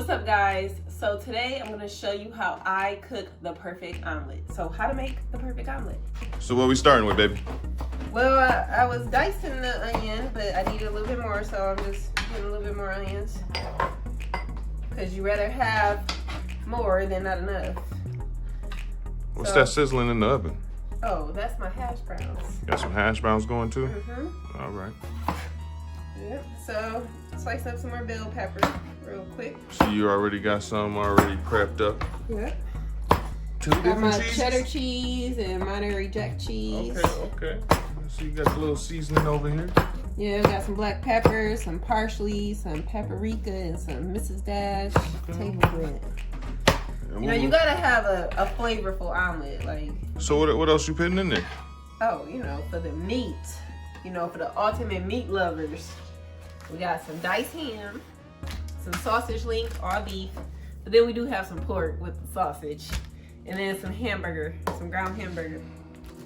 What's up, guys? So today I'm going to show you how I cook the perfect omelet. So how to make the perfect omelet. So what we starting with, baby? Well, I was dicing the onion, but I needed a little bit more, so I'm just getting a little bit more onions. Because you rather have more than not enough. What's that sizzling in the oven? Oh, that's my hash browns. Got some hash browns going too? Mm-hmm. All right. Yep, so slice up some more bell pepper real quick. So you already got some already prepped up? Yep. Two Got different my cheeses? cheddar cheese and Monterey Jack cheese. Okay. So you got a little seasoning over here? Yeah, we got some black pepper, some parsley, some paprika, and some Mrs. Dash table bread. You know, you gotta have a flavorful omelet, like. So what else you putting in there? Oh, you know, for the meat. You know, for the ultimate meat lovers. We got some diced ham, some sausage links, all beef, but then we do have some pork with the sausage, and then some hamburger, some ground hamburger.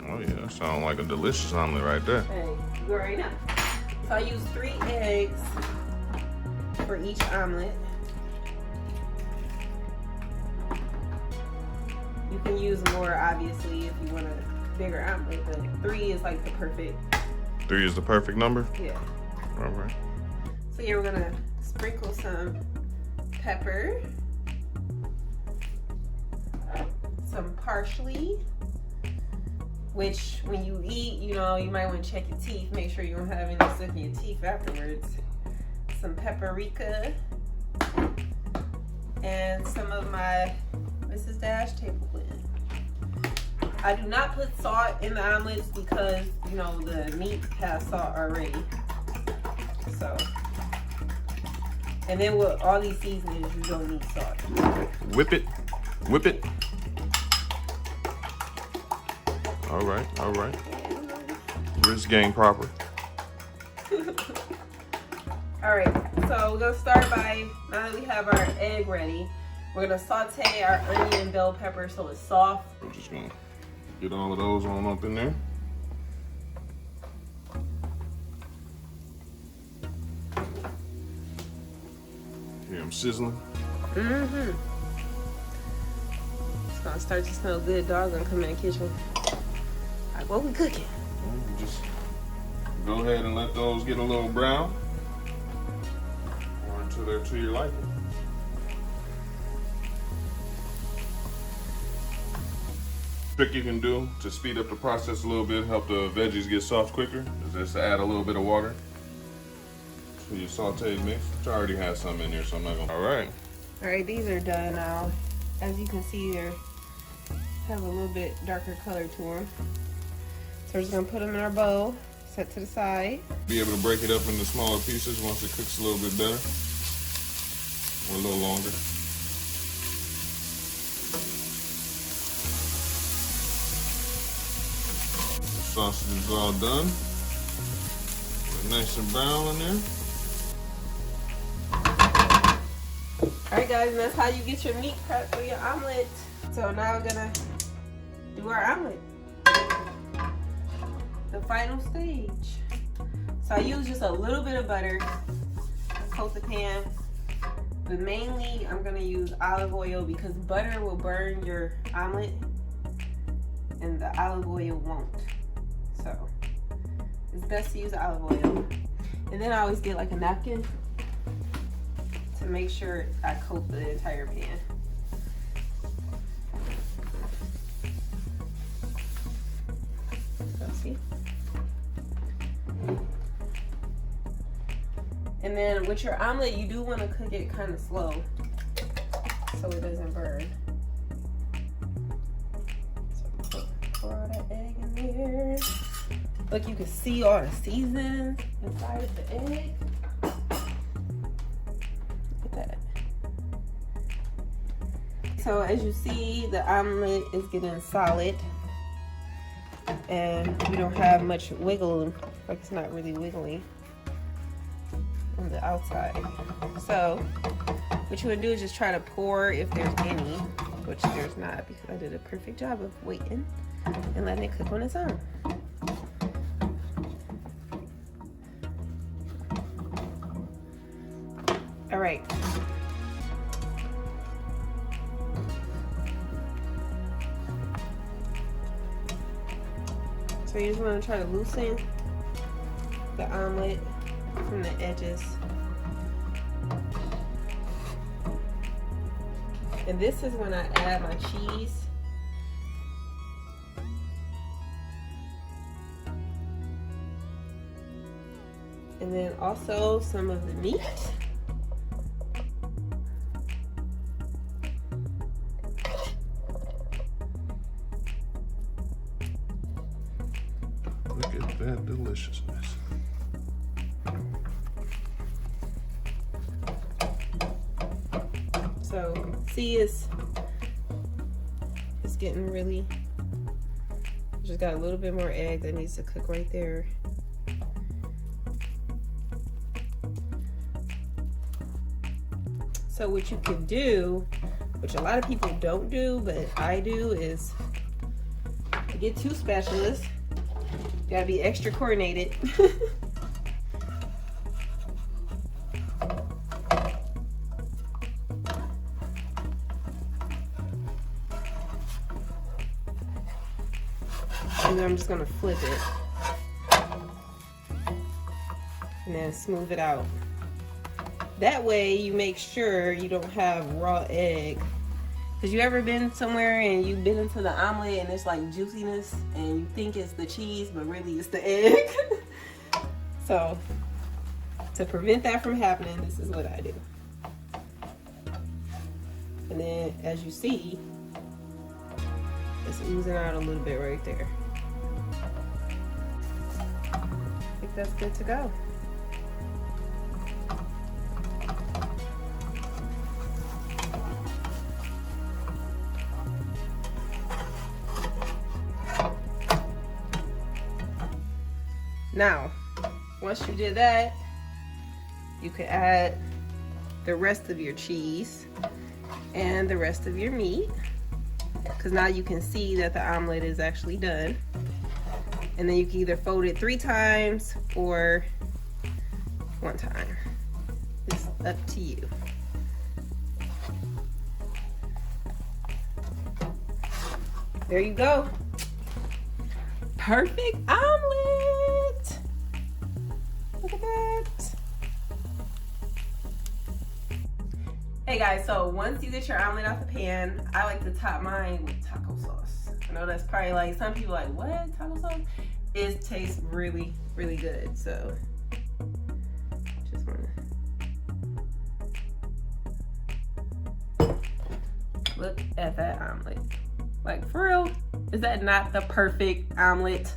Oh yeah, that sounds like a delicious omelet right there. Hey, you already know. So I use 3 eggs for each omelet. You can use more, obviously, if you want a bigger omelet, but 3 is like the perfect. 3 is the perfect number? Yeah. All right. So here we're gonna sprinkle some pepper, some parsley, which when you eat, you know, you might want to check your teeth, make sure you don't have any stuff in your teeth afterwards. Some paprika, and some of my Mrs. Dash table blend. I do not put salt in the omelets because, you know, the meat has salt already. So, and then with all these seasonings, you don't need salt. Whip it. Whip it. All right. All right. Wrist game proper. All right, so we're gonna start by, now that we have our egg ready, we're gonna saute our onion and bell pepper so it's soft. I'm just gonna get all of those on up in there. Here I'm sizzling. Mm-hmm. It's gonna start to smell good. Dog gonna come in the kitchen. Like, what we cooking? Just go ahead and let those get a little brown. Or until they're to your liking. Trick you can do to speed up the process a little bit, help the veggies get soft quicker, is just to add a little bit of water to your sauteed mix, which I already have some in here, so I'm not gonna. All right, these are done now. As you can see, they have a little bit darker color to them. So we're just gonna put them in our bowl, set to the side. Be able to break it up into smaller pieces once it cooks a little bit better, or a little longer. Sausage is all done. Nice and brown in there. Alright guys, and that's how you get your meat prepped for your omelet. So now we're gonna do our omelet. The final stage. So I use just a little bit of butter, coat the pan, but mainly I'm gonna use olive oil because butter will burn your omelet and the olive oil won't. So it's best to use olive oil. And then I always get like a napkin to make sure I coat the entire pan. So see? And then with your omelet, you do want to cook it kind of slow so it doesn't burn. So pour all that egg in there. Look, you can see all the seasonings inside of the egg. Look at that. So as you see, the omelet is getting solid. And we don't have much wiggle, like it's not really wiggly on the outside. So what you would do is just try to pour if there's any, which there's not because I did a perfect job of waiting and letting it cook on its own. All right. So you just want to try to loosen the omelet from the edges. And this is when I add my cheese. And then also some of the meat. Look at that deliciousness. So see, it's getting really, just got a little bit more egg that needs to cook right there. So what you could do, which a lot of people don't do, but I do, is get 2 spatulas. You gotta be extra coordinated. And then I'm just gonna flip it and then smooth it out. That way you make sure you don't have raw egg. Cause you ever been somewhere and you bit into the omelet and it's like juiciness and you think it's the cheese, but really it's the egg. So to prevent that from happening, this is what I do. And then as you see, it's oozing out a little bit right there. I think that's good to go. Now, once you did that, you could add the rest of your cheese and the rest of your meat, because now you can see that the omelet is actually done. And then you can either fold it 3 times or 1 time. It's up to you. There you go. Perfect omelet. Look at that. Hey guys, so once you get your omelet out the pan, I like to top mine with taco sauce. I know that's probably like, some people like, what, taco sauce? It tastes really, really good. So just wanna look at that omelet. Like, for real, is that not the perfect omelet?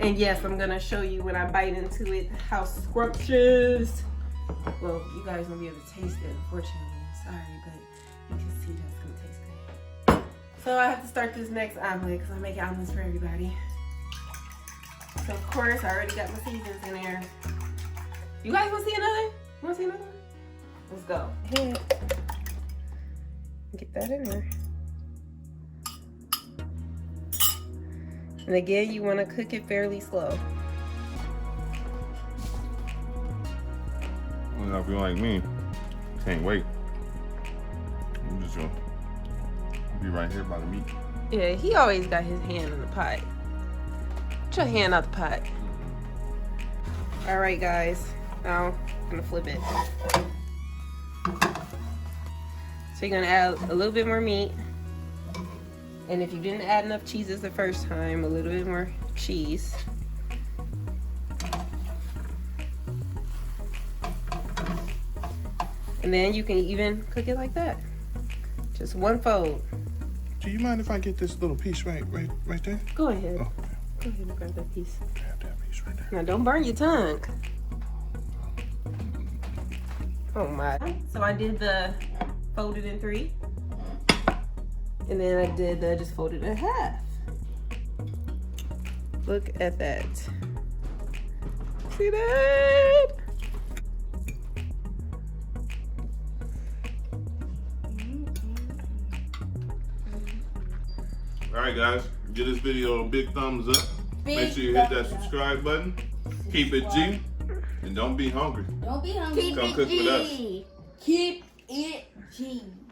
And yes, I'm gonna show you when I bite into it how scrumptious. Well, you guys won't be able to taste it, unfortunately. I'm sorry, but you can see that's gonna taste good. So I have to start this next omelet because I make omelets for everybody. So of course, I already got my seasons in there. You guys wanna see another? You wanna see another one? Let's go. Ahead. Get that in there. And again, you want to cook it fairly slow. Well, if you're like me, can't wait. I'm just gonna be right here by the meat. Yeah, he always got his hand in the pot. Put your hand out the pot. All right, guys. Now I'm gonna flip it. So you're gonna add a little bit more meat. And if you didn't add enough cheeses the first time, a little bit more cheese. And then you can even cook it like that. Just 1 fold. Do you mind if I get this little piece right there? Go ahead. Oh, Go ahead and grab that piece. grab that piece right there. Now don't burn your tongue. Oh my. So I did the folded in 3. And then I did the just folded in half. Look at that. See that? All right, guys, give this video a big thumbs up. Make sure you hit that subscribe button. Keep it G, and don't be hungry. Don't be hungry. Come cook with us. Keep it G.